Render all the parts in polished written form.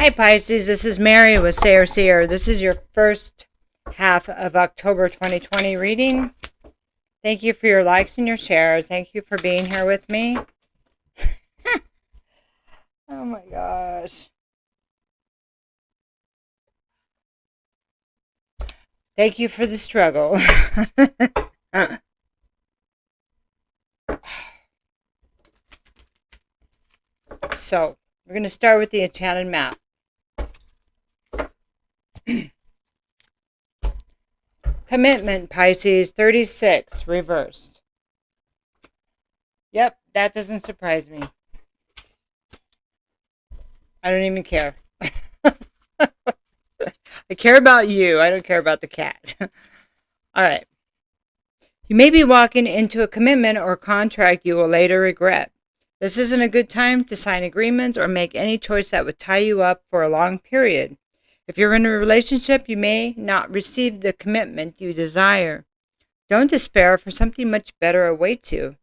Hi Pisces, this is Mary with Sayre. This is your first half of October 2020 reading. Thank you for your likes and your shares. Thank you for being here with me. Oh my gosh. Thank you for the struggle. So, we're going to start with the enchanted map. Commitment, Pisces, 36, reversed. Yep, that doesn't surprise me. I don't even care. I care about you. I don't care about the cat. All right. You may be walking into a commitment or contract you will later regret. This isn't a good time to sign agreements or make any choice that would tie you up for a long period. If you're in a relationship, you may not receive the commitment you desire. Don't despair, for something much better awaits you.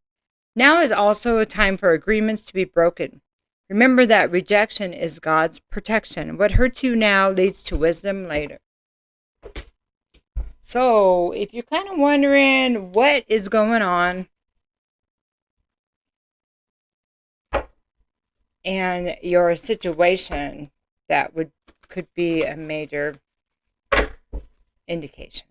Now is also a time for agreements to be broken. Remember that rejection is God's protection. What hurts you now leads to wisdom later. So, if you're kind of wondering what is going on and your situation, that could be a major indication.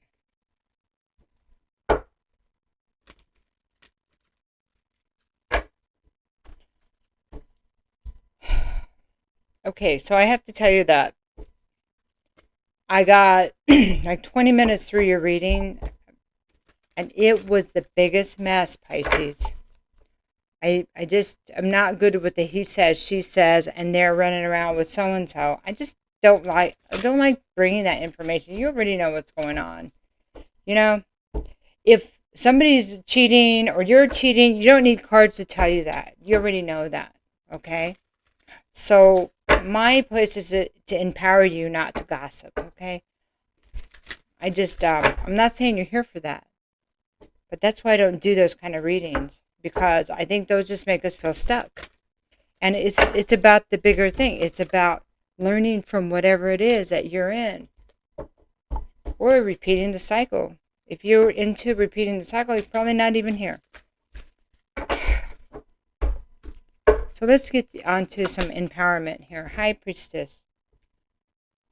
Okay, so I have to tell you that I got like 20 minutes through your reading, and it was the biggest mess, Pisces. I'm not good with the he says, she says, and they're running around with so-and-so. I don't like bringing that information. You already know what's going on. You know, if somebody's cheating or you're cheating, you don't need cards to tell you that. You already know that, okay? So my place is to empower you, not to gossip, okay? I'm not saying you're here for that, but that's why I don't do those kind of readings, because I think those just make us feel stuck. And it's about the bigger thing. It's about learning from whatever it is that you're in, or repeating the cycle. If you're into repeating the cycle, you're probably not even here. So let's get on to some empowerment here. High Priestess.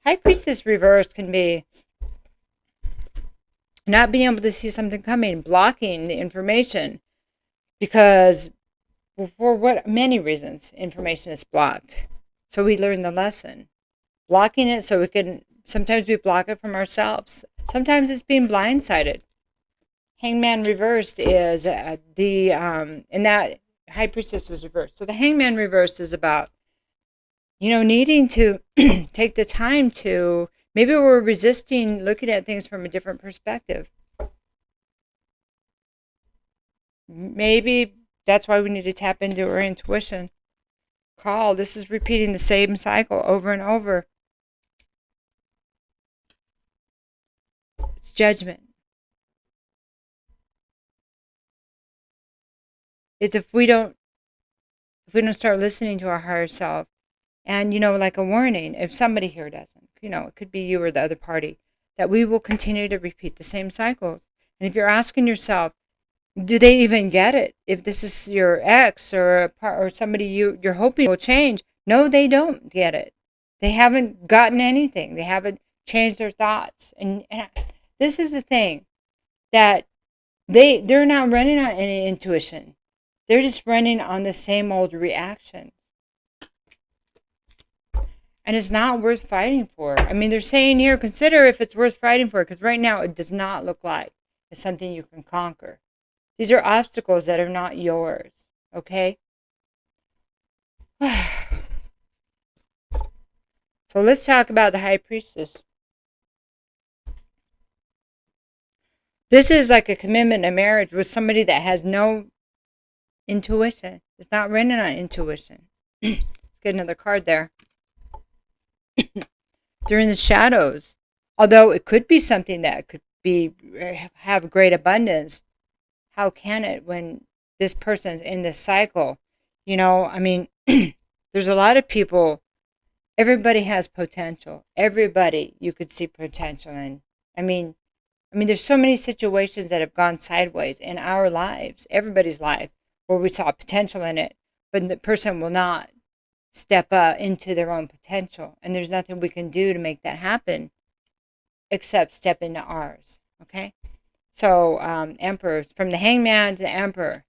High Priestess reversed can be not being able to see something coming, blocking the information, because for what many reasons information is blocked. So we learn the lesson. Blocking it so sometimes we block it from ourselves. Sometimes it's being blindsided. Hangman reversed is and that High Priestess was reversed. So the Hangman reversed is about, needing to take the time to, maybe we're resisting looking at things from a different perspective. Maybe that's why we need to tap into our intuition. This is repeating the same cycle over and over. It's judgment. It's if we don't start listening to our higher self, and like a warning, if somebody here doesn't, it could be you or the other party, that we will continue to repeat the same cycles. And if you're asking yourself, do they even get it? If this is your ex or somebody you're hoping will change, no, they don't get it. They haven't gotten anything. They haven't changed their thoughts. And this is the thing, that they're not running on any intuition. They're just running on the same old reactions. And it's not worth fighting for. I mean, they're saying here, consider if it's worth fighting for, because right now it does not look like it's something you can conquer. These are obstacles that are not yours, okay? So let's talk about the High Priestess. This is like a commitment, a marriage with somebody that has no intuition. It's not running on intuition. Let's get another card there. They're in the shadows. Although it could be something that could have great abundance. How can it when this person's in this cycle? There's a lot of people Everybody has potential. Everybody you could see potential in. I mean, there's so many situations that have gone sideways in our lives, everybody's life, where we saw potential in it, but the person will not step up into their own potential. And there's nothing we can do to make that happen except step into ours. Okay? So, Emperor, from the Hangman to the Emperor,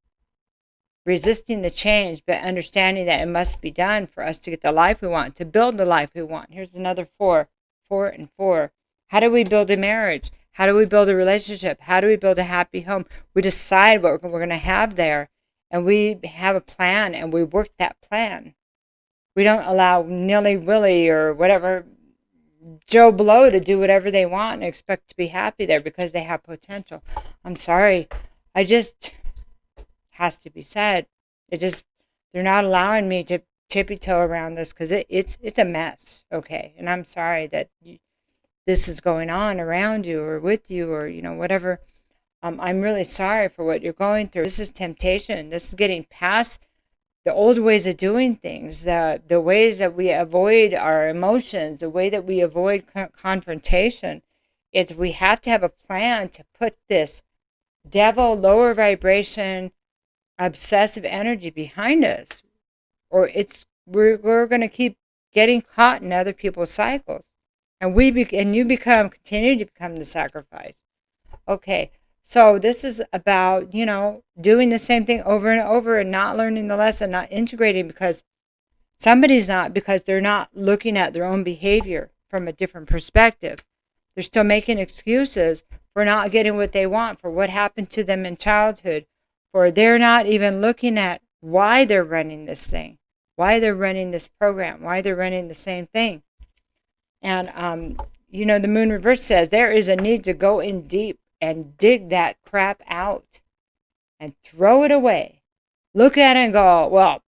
resisting the change, but understanding that it must be done for us to get the life we want, to build the life we want. Here's another 4 and 4. How do we build a marriage? How do we build a relationship? How do we build a happy home? We decide what we're going to have there, and we have a plan, and we work that plan. We don't allow nilly-willy or whatever Joe Blow to do whatever they want and expect to be happy there because they have potential. I'm sorry. I just has to be said. They're not allowing me to tippy-toe around this because it's a mess. Okay, and I'm sorry that this is going on around you or with you or whatever. I'm really sorry for what you're going through. This is temptation. This is getting past the old ways of doing things, the ways that we avoid our emotions, the way that we avoid confrontation. Is we have to have a plan to put this devil, lower vibration, obsessive energy behind us, or we're going to keep getting caught in other people's cycles, and you continue to become the sacrifice. Okay. So this is about, doing the same thing over and over and not learning the lesson, not integrating because because they're not looking at their own behavior from a different perspective. They're still making excuses for not getting what they want, for what happened to them in childhood, for they're not even looking at why they're running this thing, why they're running this program, why they're running the same thing. And, the moon reverse says there is a need to go in deep and dig that crap out and throw it away. Look at it and go, well,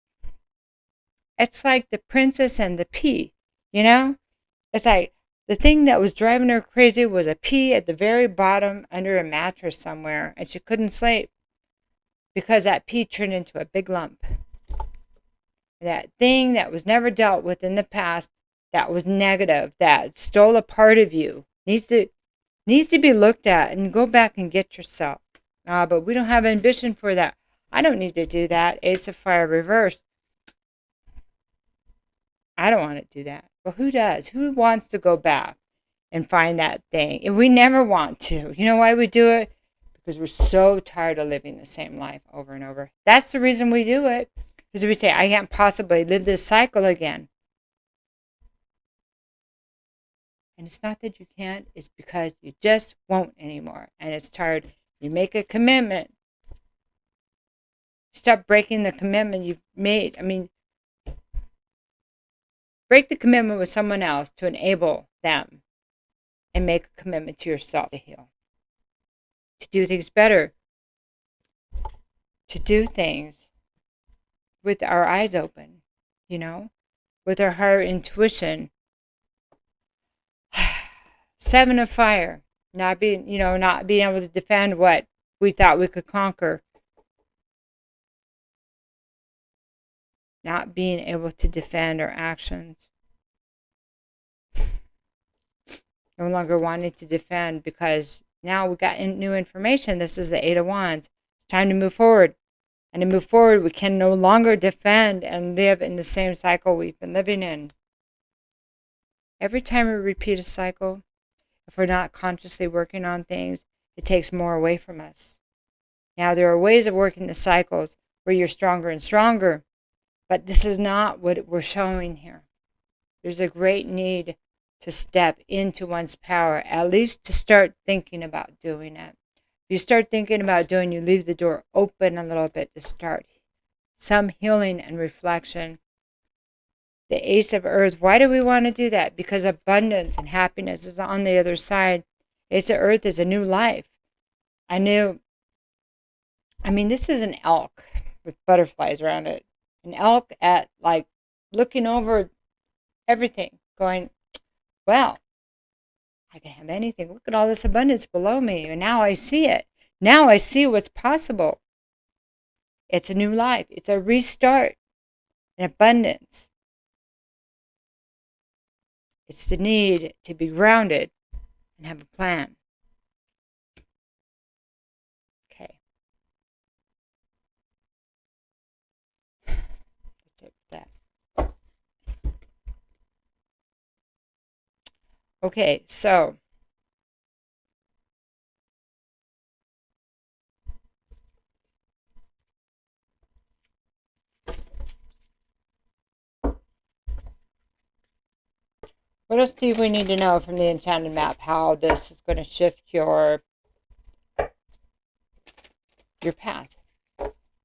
it's like the princess and the pea, It's like the thing that was driving her crazy was a pea at the very bottom under a mattress somewhere, and she couldn't sleep because that pea turned into a big lump. That thing that was never dealt with in the past, that was negative, that stole a part of you, needs to be looked at and go back and get yourself. But we don't have ambition for that. I don't need to do that. Ace of Fire reversed. I don't want to do that. But who does? Who wants to go back and find that thing? And we never want to. You know why we do it? Because we're so tired of living the same life over and over. That's the reason we do it. Because we say, I can't possibly live this cycle again. And it's not that you can't, it's because you just won't anymore. And it's tired. You make a commitment. Stop breaking the commitment you've made. Break the commitment with someone else to enable them. And make a commitment to yourself to heal. To do things better. To do things with our eyes open, with our higher intuition. 7 of Fire, not being able to defend what we thought we could conquer. Not being able to defend our actions. No longer wanting to defend because now we got new information. This is the 8 of Wands. It's time to move forward. And to move forward, we can no longer defend and live in the same cycle we've been living in. Every time we repeat a cycle, if we're not consciously working on things, it takes more away from us. Now, there are ways of working the cycles where you're stronger and stronger, but this is not what we're showing here. There's a great need to step into one's power, at least to start thinking about doing it. If you start thinking about doing, you leave the door open a little bit to start some healing and reflection. The Ace of Earth, why do we want to do that? Because abundance and happiness is on the other side. Ace of Earth is a new life. This is an elk with butterflies around it. An elk at, looking over everything, going, well, I can have anything. Look at all this abundance below me. And now I see it. Now I see what's possible. It's a new life. It's a restart. An abundance. It's the need to be grounded and have a plan. Okay. That's it with that. Okay, so what else do we need to know from the enchanted map? How this is going to shift your path,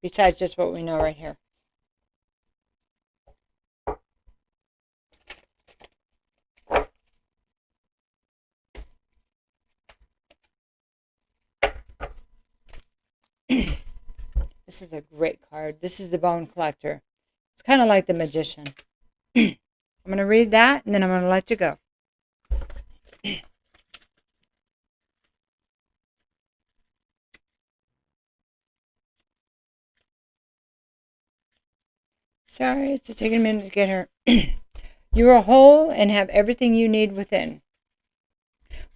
besides just what we know right here. This is a great card. This is the Bone Collector. It's kind of like the Magician. I'm going to read that, and then I'm going to let you go. Sorry, it's just taking a minute to get her. You are whole and have everything you need within.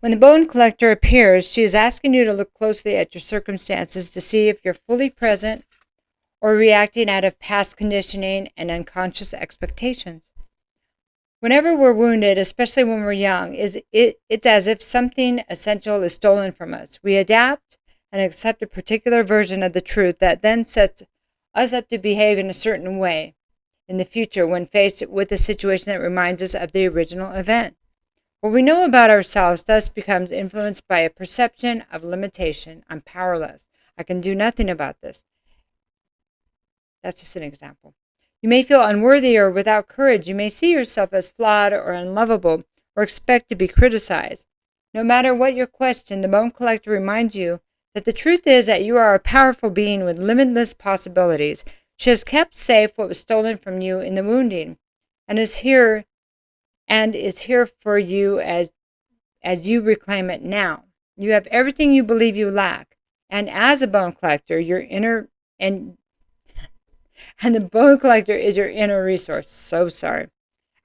When the Bone Collector appears, she is asking you to look closely at your circumstances to see if you're fully present or reacting out of past conditioning and unconscious expectations. Whenever we're wounded, especially when we're young, it's as if something essential is stolen from us. We adapt and accept a particular version of the truth that then sets us up to behave in a certain way in the future when faced with a situation that reminds us of the original event. What we know about ourselves thus becomes influenced by a perception of limitation. I'm powerless. I can do nothing about this. That's just an example. You may feel unworthy or without courage. You may see yourself as flawed or unlovable or expect to be criticized. No matter what your question, the Bone Collector reminds you that the truth is that you are a powerful being with limitless possibilities. She has kept safe what was stolen from you in the wounding and is here for you as you reclaim it now. You have everything you believe you lack. And as a Bone Collector, your inner and the Bone Collector is your inner resource. So sorry.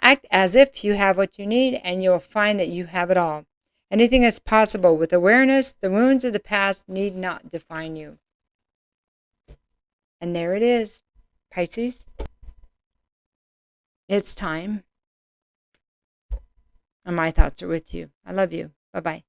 Act as if you have what you need, and you'll find that you have it all. Anything is possible with awareness. The wounds of the past need not define you. And there it is, Pisces. It's time. And my thoughts are with you. I love you. Bye-bye.